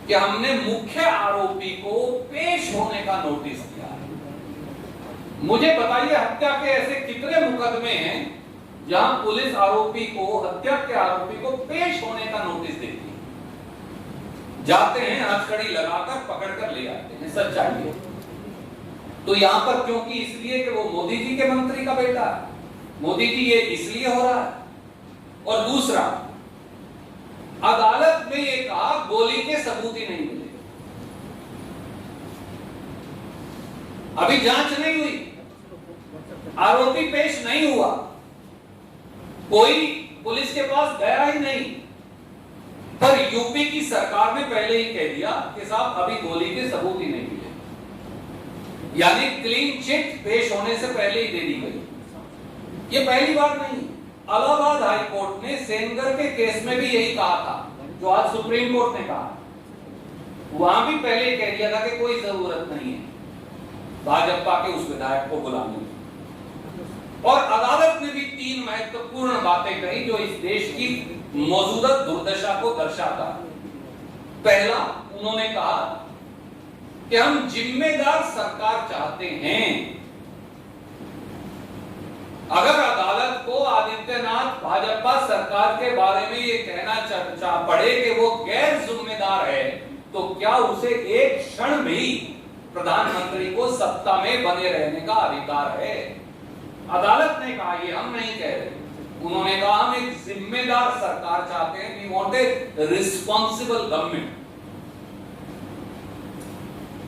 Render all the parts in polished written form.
कि हमने मुख्य आरोपी को पेश होने का नोटिस दिया है। मुझे बताइए, हत्या के ऐसे कितने मुकदमे हैं जहां पुलिस आरोपी को, हत्या के आरोपी को पेश होने का नोटिस देती है? जाते हैं, हथकड़ी लगाकर पकड़कर ले आते हैं। सच्चाई है। तो यहां पर क्योंकि इसलिए कि वो मोदी जी के मंत्री का बेटा है, मोदी जी ये इसलिए हो रहा है। और दूसरा, अदालत में ये कहा गोली के सबूत ही नहीं मिले। अभी जांच नहीं हुई, आरोपी पेश नहीं हुआ, कोई पुलिस के पास गया ही नहीं, पर यूपी की सरकार ने पहले ही कह दिया कि साहब अभी गोली के सबूत ही नहीं मिले, यानी क्लीन चिट पेश होने से पहले ही दे दी गई। ये पहली बार नहीं। इलाहाबाद हाई कोर्ट ने सेनगर के केस में भी यही कहा था, जो आज सुप्रीम कोर्ट ने कहा। वहां भी पहले कह दिया था कि कोई जरूरत नहीं है भाजपा के उस विधायक को बुलाने की। और अदालत ने भी 3 महत्वपूर्ण बातें कही जो इस देश की मौजूदा दुर्दशा को दर्शाता है। पहला, उन्होंने कहा कि हम जिम्मेदार सरकार चाहते हैं। अगर अदालत को आदित्यनाथ भाजपा सरकार के बारे में ये कहना पड़े कि वो गैर जिम्मेदार है, तो क्या उसे एक क्षण भी प्रधानमंत्री को सत्ता में बने रहने का अधिकार है? अदालत ने कहा, ये हम नहीं कह रहे। उन्होंने कहा हम एक जिम्मेदार सरकार चाहते हैं, we want a responsible government.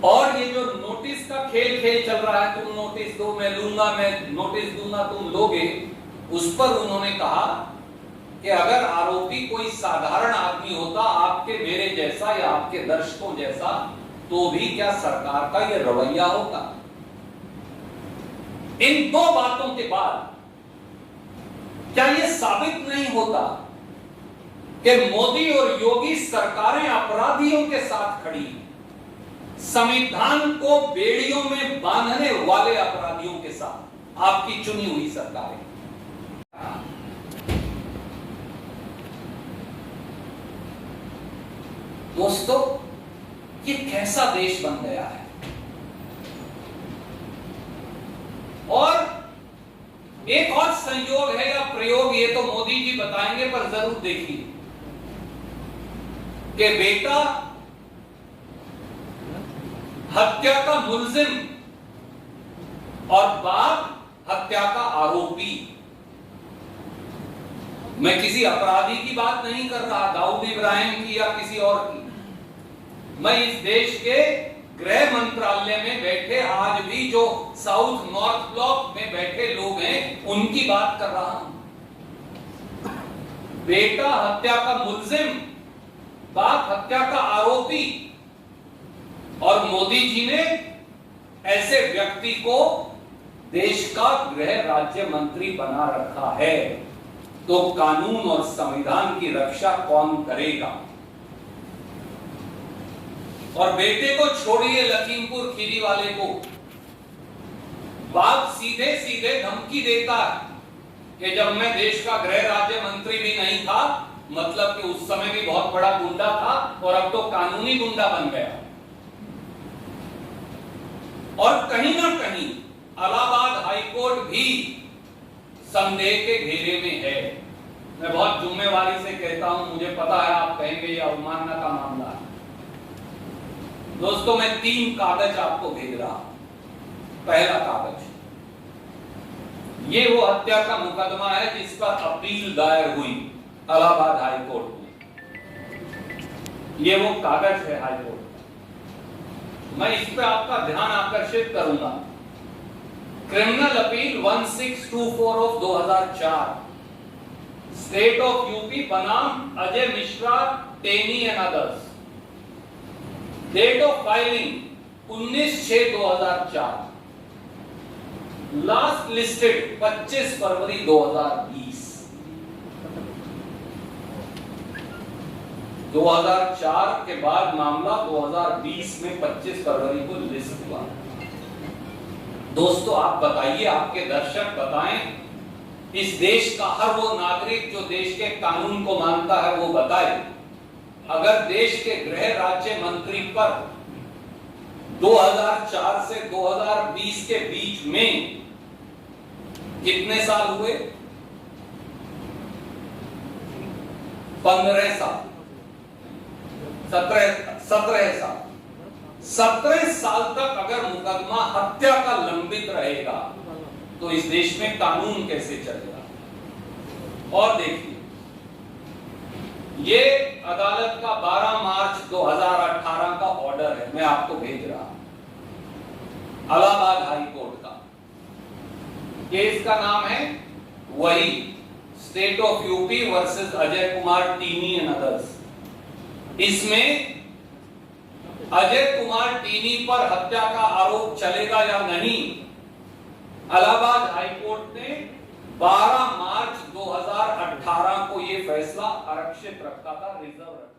और ये जो नोटिस का खेल चल रहा है, तुम नोटिस दो मैं लूंगा, मैं नोटिस दूंगा तुम लोगे, उस पर उन्होंने कहा कि अगर आरोपी कोई साधारण आदमी होता, आपके मेरे जैसा या आपके दर्शकों जैसा, तो भी क्या सरकार का ये रवैया होगा? इन 2 बातों के बाद क्या यह साबित नहीं होता कि मोदी और योगी सरकारें अपराधियों के साथ खड़ी हैं, संविधान को बेड़ियों में बांधने वाले अपराधियों के साथ आपकी चुनी हुई सरकारें? दोस्तों, ये कैसा देश बन गया है। और एक और संयोग है या प्रयोग, ये तो मोदी जी बताएंगे, पर जरूर देखिए कि बेटा हत्या का मुल्जिम और बाप हत्या का आरोपी। मैं किसी अपराधी की बात नहीं कर रहा, दाऊद इब्राहिम की या किसी और की। मैं इस देश के गृह मंत्रालय में बैठे, आज भी जो साउथ नॉर्थ ब्लॉक में बैठे लोग हैं, उनकी बात कर रहा हूं। बेटा हत्या का मुल्जिम, बाप हत्या का आरोपी, और मोदी जी ने ऐसे व्यक्ति को देश का गृह राज्य मंत्री बना रखा है। तो कानून और संविधान की रक्षा कौन करेगा? और बेटे को छोड़िए, लखीमपुर खीरी वाले को बाप सीधे सीधे धमकी देता है कि जब मैं देश का गृह राज्य मंत्री भी नहीं था, मतलब कि उस समय भी बहुत बड़ा गुंडा था, और अब तो कानूनी गुंडा बन गया। और कहीं ना कहीं इलाहाबाद हाईकोर्ट भी संदेह के घेरे में है। मैं बहुत जिम्मेवारी से कहता हूं, मुझे पता है आप कहेंगे यह अवमानना का मामला है। दोस्तों, मैं 3 कागज आपको भेज रहा हूं। पहला कागज, ये वो हत्या का मुकदमा है जिस पर अपील दायर हुई इलाहाबाद हाईकोर्ट में। ये वो कागज है हाईकोर्ट। मैं इस पे आपका ध्यान आकर्षित करूंगा। Criminal appeal 1624 of 2004, state of UP बनाम Ajay Mishra, Teni and others. Date of filing 19/6/2004, last listed 25 February 2020। 2004 के बाद मामला 2020 में 25 फरवरी को लिस्ट हुआ। दोस्तों, आप बताइए, आपके दर्शक बताएं, इस देश का हर वो नागरिक जो देश के कानून को मानता है, वो बताए अगर देश के गृह राज्य मंत्री पर 2004 से 2020 के बीच में कितने साल हुए? 15 साल, 17 साल, 17 साल तक अगर मुकदमा हत्या का लंबित रहेगा तो इस देश में कानून कैसे चलेगा? और देखिए, ये अदालत का 12 मार्च 2018 का ऑर्डर है, मैं आपको भेज रहा हूं, इलाहाबाद हाई कोर्ट का। केस का नाम है वही state of UP versus Ajay Kumar टीनी एंड अदर्स। इसमें अजय कुमार टीनी पर हत्या का आरोप चलेगा या नहीं, इलाहाबाद हाई कोर्ट ने 12 मार्च 2018 को यह फैसला आरक्षित रखा था, रिजर्व रखा।